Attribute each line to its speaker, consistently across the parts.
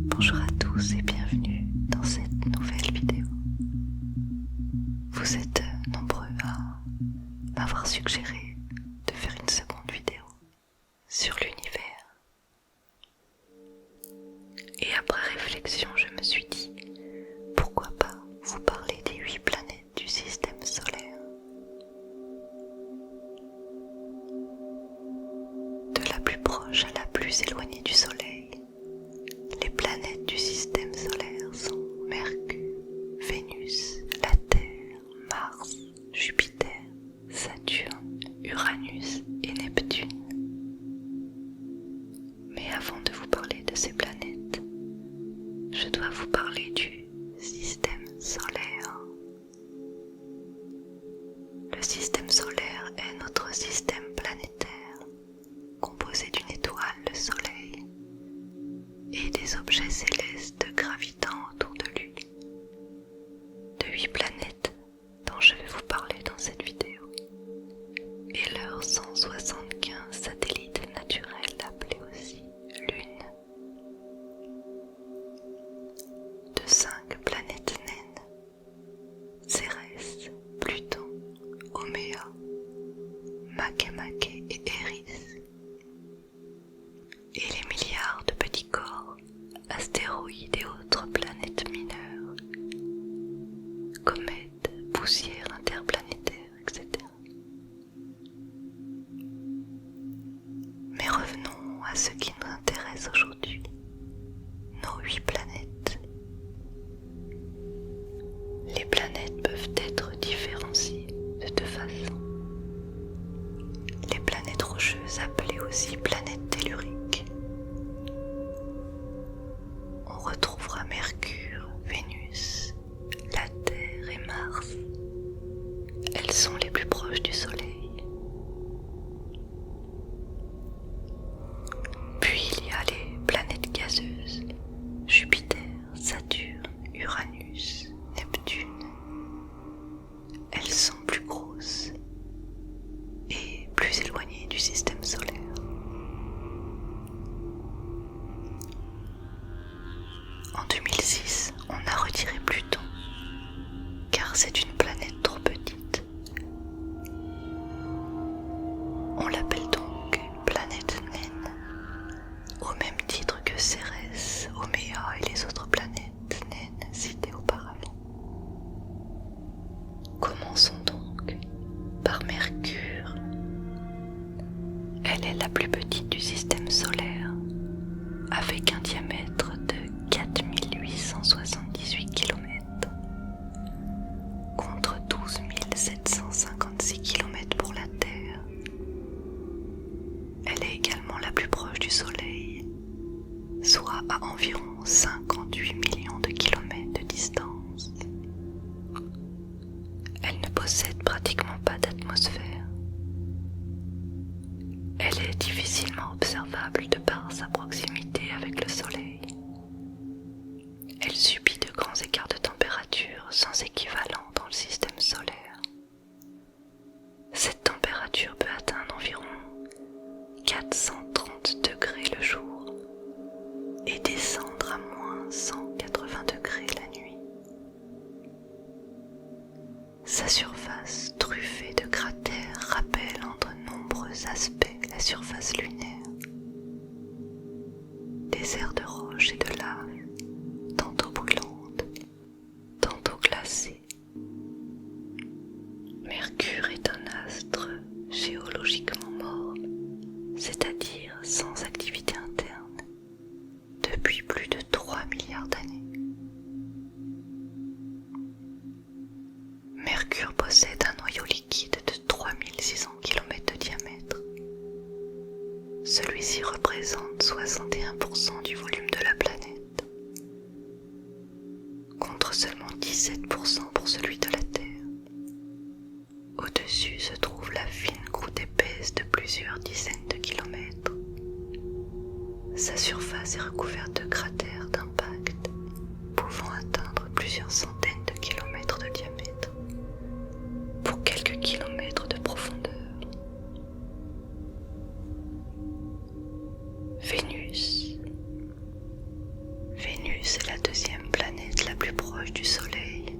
Speaker 1: Bonjour à tous et bienvenue dans cette nouvelle vidéo. Vous êtes nombreux à m'avoir suggéré de faire une seconde vidéo sur l'univers. Et après réflexion, je me suis dit, pourquoi pas vous parler des 8 planètes du système solaire. De la plus proche à la plus éloignée du Soleil, les planètes du système solaire sont Mercure, Vénus, la Terre, Mars, Jupiter, Saturne, Uranus et Neptune. Mais avant de vous parler de ces planètes, je dois vous parler du système solaire. Le système solaire est notre système planétaire, composé d'une étoile, le Soleil, et des objets célestes gravitant autour de lui. De 8 planètes dont je vais vous parler dans cette vidéo, et leurs 175 satellites naturels appelés aussi lunes. De 5 planètes naines, Cérès, Pluton, Oméa, Makemake et Eris. Et les milliards de petits corps, astéroïdes et autres planètes mineures, comètes, poussières interplanétaires, etc. Mais revenons à ce qui nous intéresse aujourd'hui, nos 8 planètes. Les planètes peuvent être différenciées de 2 façons. Les planètes rocheuses, appelées aussi planètes telluriques. On retrouvera Mercure, Vénus, la Terre et Mars. Elles sont les plus proches du Soleil. Puis il y a les planètes gazeuses, Jupiter, Saturne, Uranus, Neptune. Elles sont plus grosses et plus éloignées du système solaire. En 2006, on a retiré Pluton, car c'est une planète trop petite. On l'appelle donc planète naine, au même titre que Cérès, Oméa et les autres planètes naines citées auparavant. Commençons donc par Mercure. Elle est la plus petite du système solaire, avec un diamètre de 4878 km, contre 12 756 km pour la Terre. Elle est également la plus proche du Soleil, soit à environ 58 millions de kilomètres de distance. Elle ne possède pratiquement pas d'atmosphère. Elle est difficilement observable de par sa proximité avec le Soleil. Elle subit de grands écarts de température sans équivalent dans le système solaire. Cette température peut atteindre environ 430 degrés le jour et descendre à moins 180 degrés la nuit. Sa surface truffée de cratères rappelle en de nombreux aspects la surface lunaire. Désert de roches et de lave, tantôt brûlantes, tantôt glacées. Mercure est un astre géologiquement mort, c'est-à-dire sans activité interne, depuis plus de 3 milliards d'années. Mercure possède un noyau liquide de 3600 km de diamètre. Celui-ci représente 61% du volume de la planète, contre seulement 17% pour celui de la Terre. Au-dessus se trouve plusieurs dizaines de kilomètres. Sa surface est recouverte de cratères d'impact pouvant atteindre plusieurs centaines de kilomètres de diamètre pour quelques kilomètres de profondeur. Vénus. Vénus est la deuxième planète la plus proche du Soleil,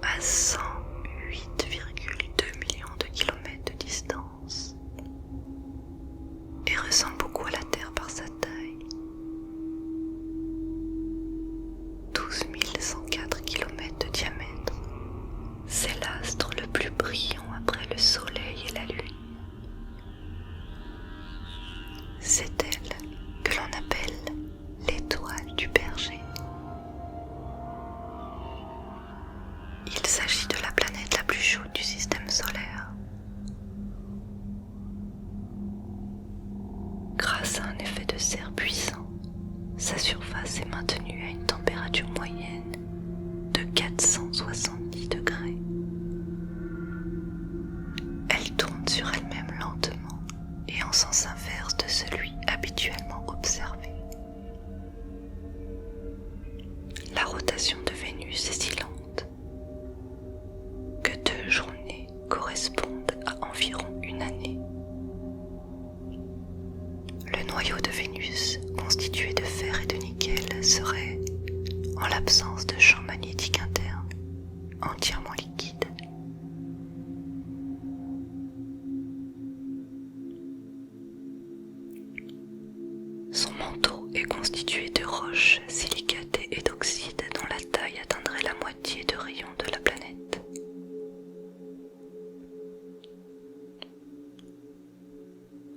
Speaker 1: à 108,2 millions de kilomètres de distance, et ressemble beaucoup à la Terre par sa taille. 12 104 kilomètres de diamètre, c'est l'astre le plus brillant après le Soleil et la Lune. C'est elle que l'on appelle l'étoile du Berger. Il s'agit de la planète la plus chaude du système solaire. Grâce à un effet de serre puissant, sa surface est maintenue à une température moyenne de 470 degrés. Elle tourne sur elle-même lentement et en sens inverse de celui habituellement observé. La rotation de Vénus est si lente que 2 journées correspondent à environ une année. Le noyau de Vénus, constitué de fer et de nickel, serait, en l'absence de champ magnétique interne, entièrement liquide. Son manteau est constitué de roches silicatées et d'oxyde dont la taille atteindrait la moitié du rayon de la planète.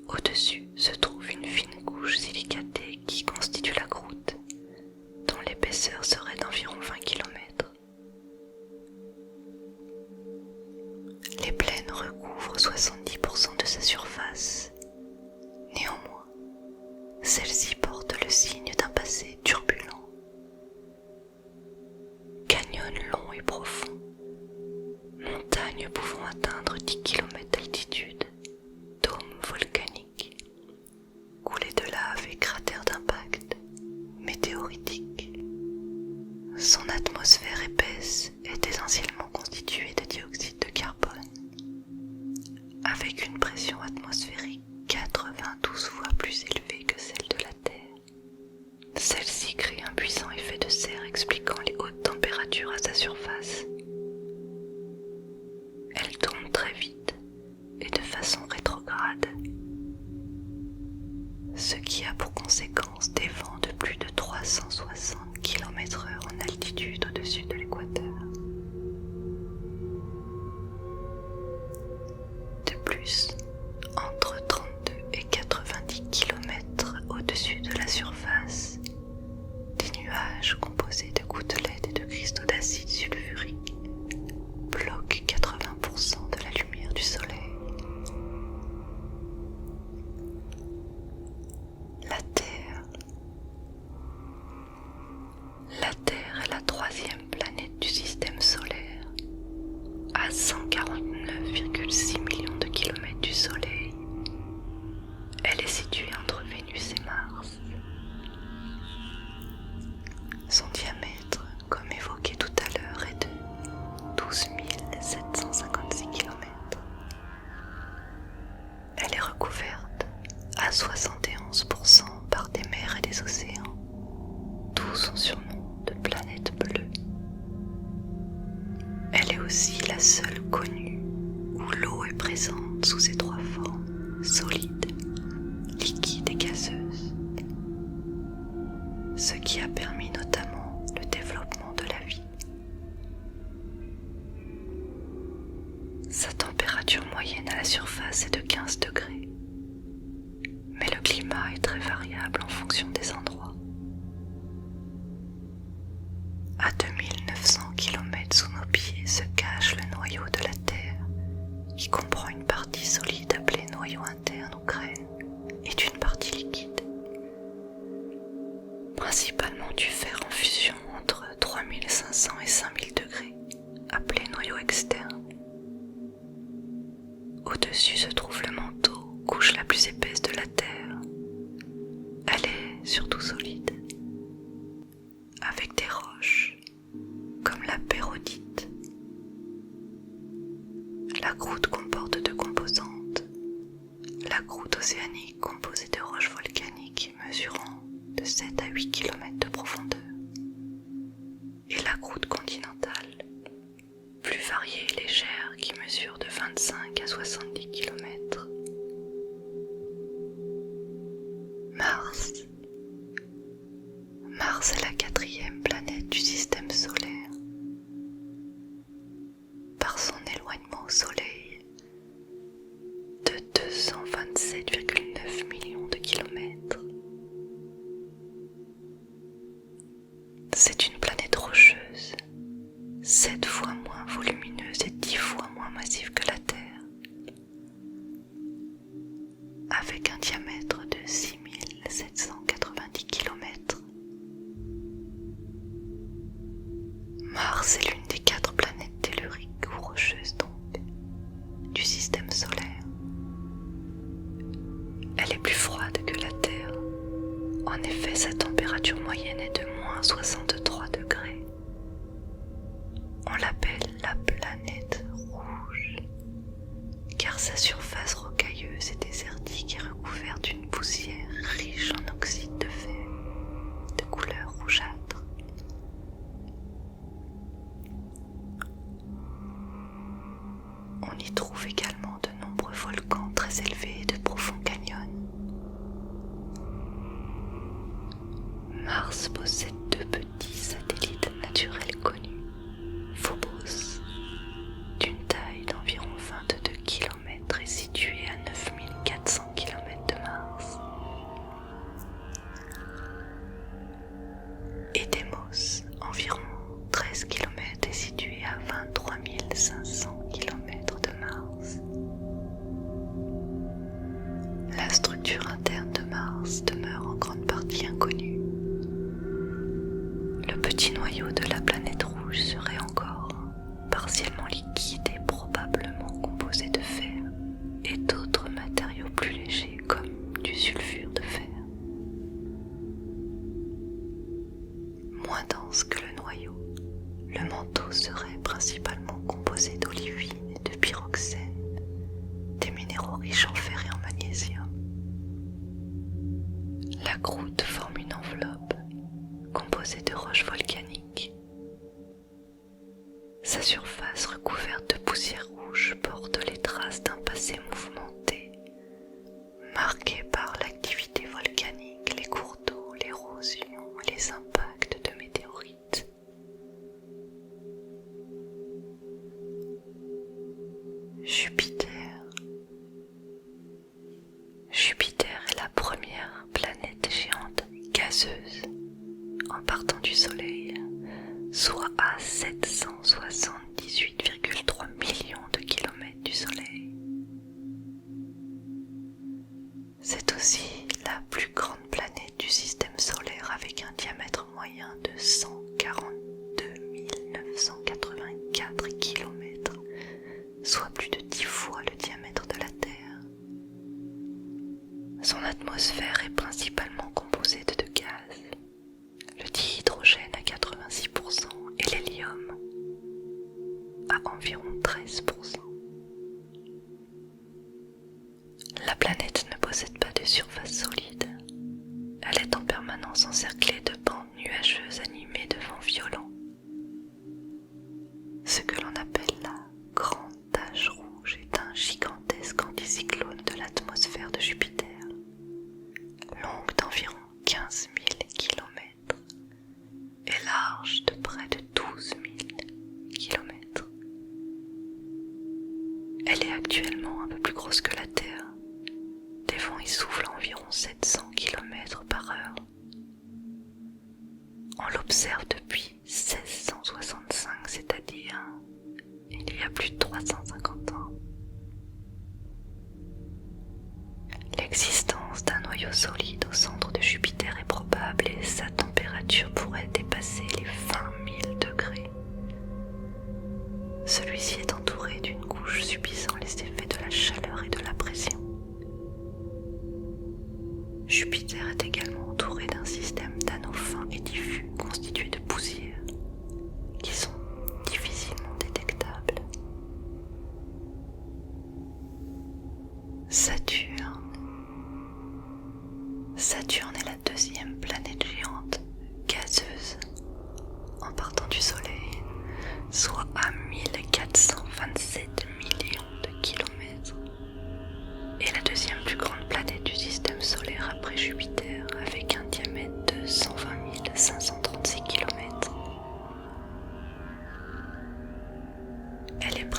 Speaker 1: Au-dessus se trouve une fine couche silicatée qui constitue la croûte, dont l'épaisseur serait d'environ 20 km. Les plaines recouvrent 70% de sa surface. Néanmoins, celle-ci porte le signe d'un passé turbulent. Canyon long et profond, montagnes pouvant atteindre 10 km d'altitude, dômes volcaniques, coulées de lave et cratères d'impact, météoritiques. Son atmosphère épaisse est essentiellement constituée de dioxyde de carbone, avec une pression atmosphérique 92 fois plus élevée que celle de la Terre. Celle-ci crée un puissant effet de serre expliquant les hautes températures à sa surface. Elle tourne très vite et de façon rétrograde, ce qui a pour conséquence des vents de plus de 360 km/h en altitude au-dessus de l'équateur. De plus, entre 32 et 90 km au-dessus de la surface, des nuages composés de gouttelettes et de cristaux d'acide sulfurique bloquent 80% de la lumière du soleil. La Terre. La Terre est la troisième planète du système solaire, à 149,6 millions de kilomètres du Soleil. Elle est située entre Vénus et Mars. Son diamètre, comme évoqué tout à l'heure, est de 12 756 km. Elle est recouverte à 71% par des mers et des océans, d'où son surnom de planète bleue. Elle est aussi la seule connue où l'eau est présente sous ses 3 formes, solide, liquide et gazeuse, ce qui a permis notamment le développement de la vie. Sa température moyenne à la surface est de 15 degrés, mais le climat est très variable en fonction des endroits. À 2900 km sous nos pieds se cache le noyau de la Terre, qui comprend une partie solide appelée noyau interne ou graine et une partie liquide, principalement du fer en fusion entre 3500 et 5000 degrés, appelé noyau externe. Au-dessus se trouve le manteau couche la plus épaisse de la Terre. Elle est surtout solide, avec des roches, comme la pérodite. La croûte comporte deux composantes. La croûte océanique composée de roches volcaniques mesurant de 7 à 8 km de profondeur. Et la croûte continentale, plus variée et légère, qui mesure de 25 à 70 km. Mars. Mars est la 4e planète du système solaire. Par son éloignement au Soleil de 227,9 millions de kilomètres. C'est une planète rocheuse, 7 fois moins volumineuse et 10 fois moins massive que la Terre, avec un diamètre de 6790 km. Mars est l'une des 4 planètes telluriques ou rocheuses donc, du système solaire. Elle est plus froide que la Terre. En effet, sa température moyenne est de moins 63 degrés. On l'appelle la planète rouge, car sa surface rocailleuse et désertique est recouverte d'une poussière riche en oxyde de fer, de couleur rougeâtre. On y trouve également de nombreux volcans très élevés et de profonds canyons. Mars possède 2 petits satellites naturels connus, Phobos, d'une taille d'environ 22 km et situé à 9400 km de Mars, et Deimos, environ 13 km et situé à 23 500 km de Mars. La structure interne de Mars demeure en grande partie inconnue. Le petit noyau de la planète rouge serait encore partiellement liquide et probablement composé de fer et d'autres matériaux plus légers comme du sulfure de fer. Moins dense que le noyau, le manteau serait principalement composé d'olivine et de pyroxène, des minéraux riches en fer et en magnésium. La croûte forme une enveloppe composée de roches volcaniques. Sa surface recouverte de poussière rouge porte les traces d'un passé mouvementé, marqué par l'activité volcanique, les cours d'eau, l'érosion et les impacts de météorites. Jupiter. Jupiter est la première planète géante gazeuse en partant du Soleil, soit à 778,3 millions de kilomètres du Soleil. C'est aussi la plus grande planète du système solaire avec un diamètre moyen de 142 984 km, soit plus de 10 fois le diamètre de la Terre. Son atmosphère est principalement composée de 2 gaz, le dihydrogène à 86% et l'hélium à environ 13%. La planète ne possède pas de surface solide. Elle est en permanence encerclée de bandes nuageuses animées de vents violents. Ce que l'on appelle la grande tache rouge est un gigantesque anticyclone de l'atmosphère de Jupiter, longue d'environ 15 000 km et large de près de 12 000 km. Elle est actuellement un peu plus grosse que la Terre. Des vents y soufflent à environ 700 km par heure. On l'observe depuis 1665, c'est-à-dire il y a plus de 350 ans. L'existence d'un noyau solide au centre de Jupiter est probable et sa température pourrait dépasser les 20 000 degrés. Celui-ci est entouré d'une couche subissant les effets de la chaleur et de la pression.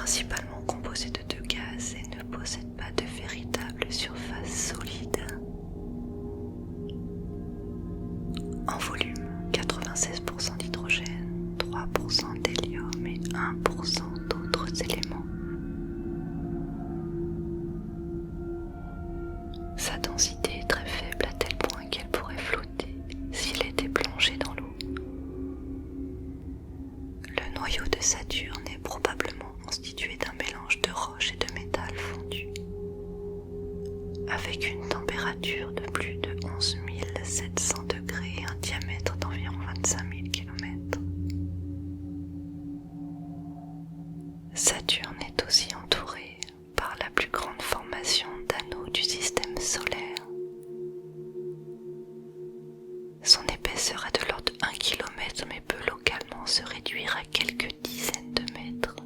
Speaker 1: principalement composé de 2 gaz et ne possède pas de véritable surface solide. En volume, 96% d'hydrogène, 3% d'hélium et 1% d'autres éléments. Sa densité est très faible à tel point qu'elle pourrait flotter s'il était plongé dans l'eau. Le noyau de Saturne est probablement constitué d'un mélange de roches et de métal fondu, avec une température de plus de 11 700 degrés et un diamètre d'environ 25 000 km. Saturne est aussi entouré par la plus grande formation d'anneaux du système solaire. Son épaisseur est de l'ordre de 1 km mais peut localement se réduire à quelques dizaines de mètres.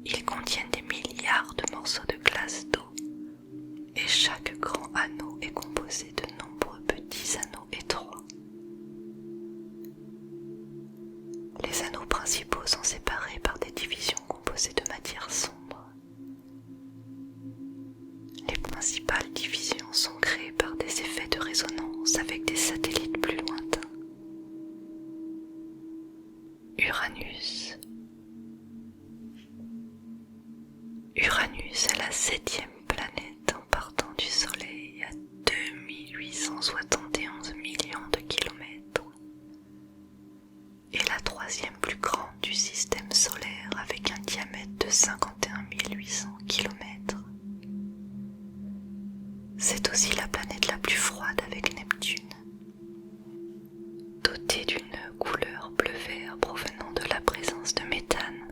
Speaker 1: Ils contiennent des milliards de morceaux de glace d'eau et chaque grand anneau est composé de nombreux petits anneaux étroits. Les anneaux principaux sont séparés par des divisions composées de matière sombre. Les principales divisions sont créées par des effets de résonance avec des satellites plus lointains. Uranus. Uranus est la 7e planète en partant du Soleil à 2871 millions de kilomètres et la 3e plus grande du système solaire avec un diamètre de 51 800 kilomètres. C'est aussi la planète la plus froide avec Neptune. Dotée d'une couleur bleu-vert provenant de la présence de méthane,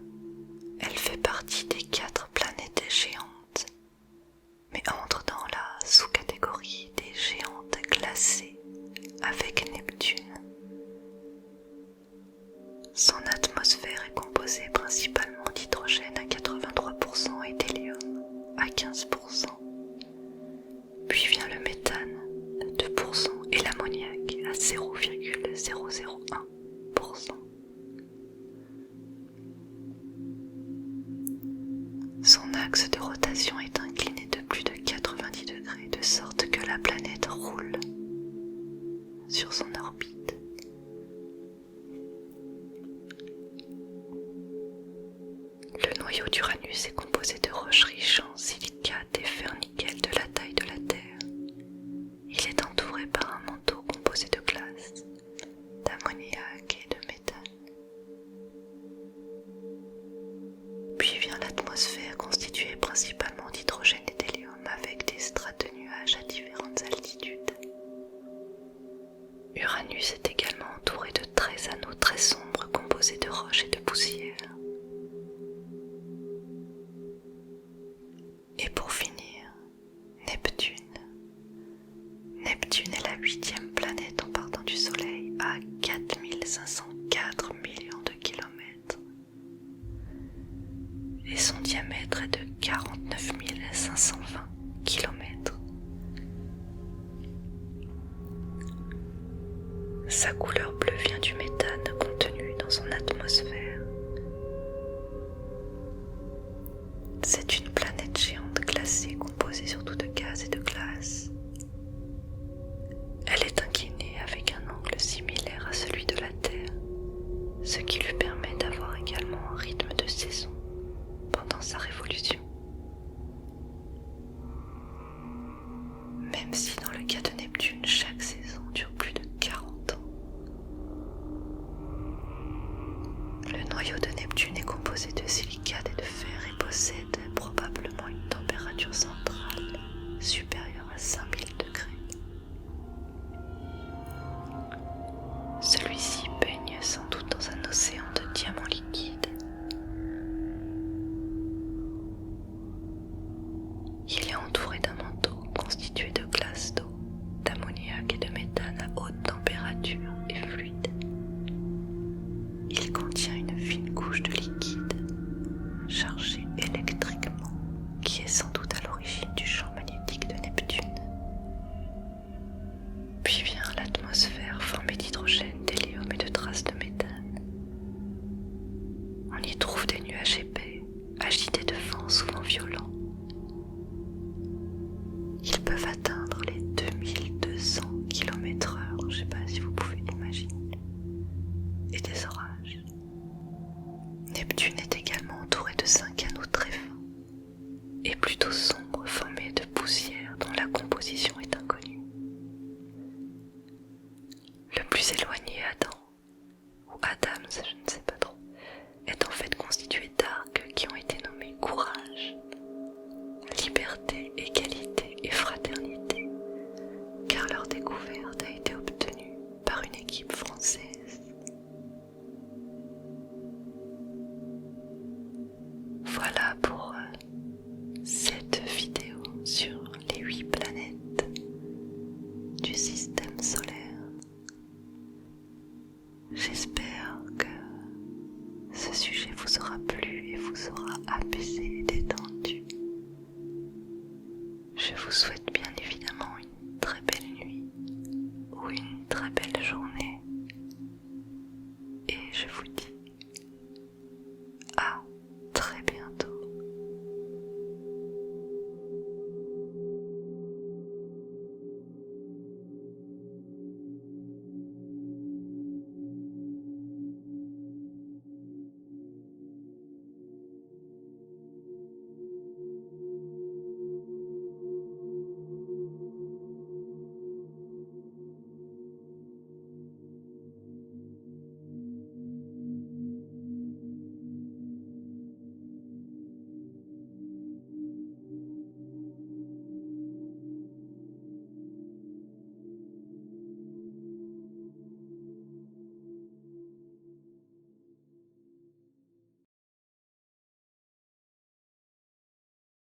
Speaker 1: elle fait partie des 4 planètes géantes, mais entre dans la sous-catégorie des géantes glacées avec Neptune. Son atmosphère est composée principalement d'hydrogène à 83% et d'hélium à 15%. Puis vient le méthane à 2% et l'ammoniac à 0,001%. Son axe de rotation est incliné de plus de 90 degrés de sorte que la planète roule sur son orbite. Le noyau d'Uranus est composé de roches riches en silicate et fer-nickel de la taille de la Terre. Il est entouré par un manteau composé de glace, d'ammoniac et de méthane. Puis vient l'atmosphère constituée principalement d'hydrogène et d'hélium avec des strates de nuages à différentes altitudes. Uranus est également entouré de 13 anneaux très sombres composés de roches et de poussière. Et pour finir, Neptune. Neptune est la 8e planète en partant du Soleil à 4504 millions de kilomètres. Et son diamètre est de 49 520 kilomètres. Sa couleur bleue vient du méthane contenu dans son atmosphère. C'est une planète géante glacée composée surtout de gaz et de glace. Elle est inclinée avec un angle similaire à celui de la Terre, ce qui lui permet d'avoir également un rythme de saison pendant sa révolution. Même si dans le cas de Neptune, chaque saison dure plus de 40 ans. Le noyau de Neptune est composé de silicate et de fer et possède probablement Voilà pour cette vidéo sur les 8 planètes du système solaire. J'espère que ce sujet vous aura plu et vous aura apaisé et détendu. Je vous souhaite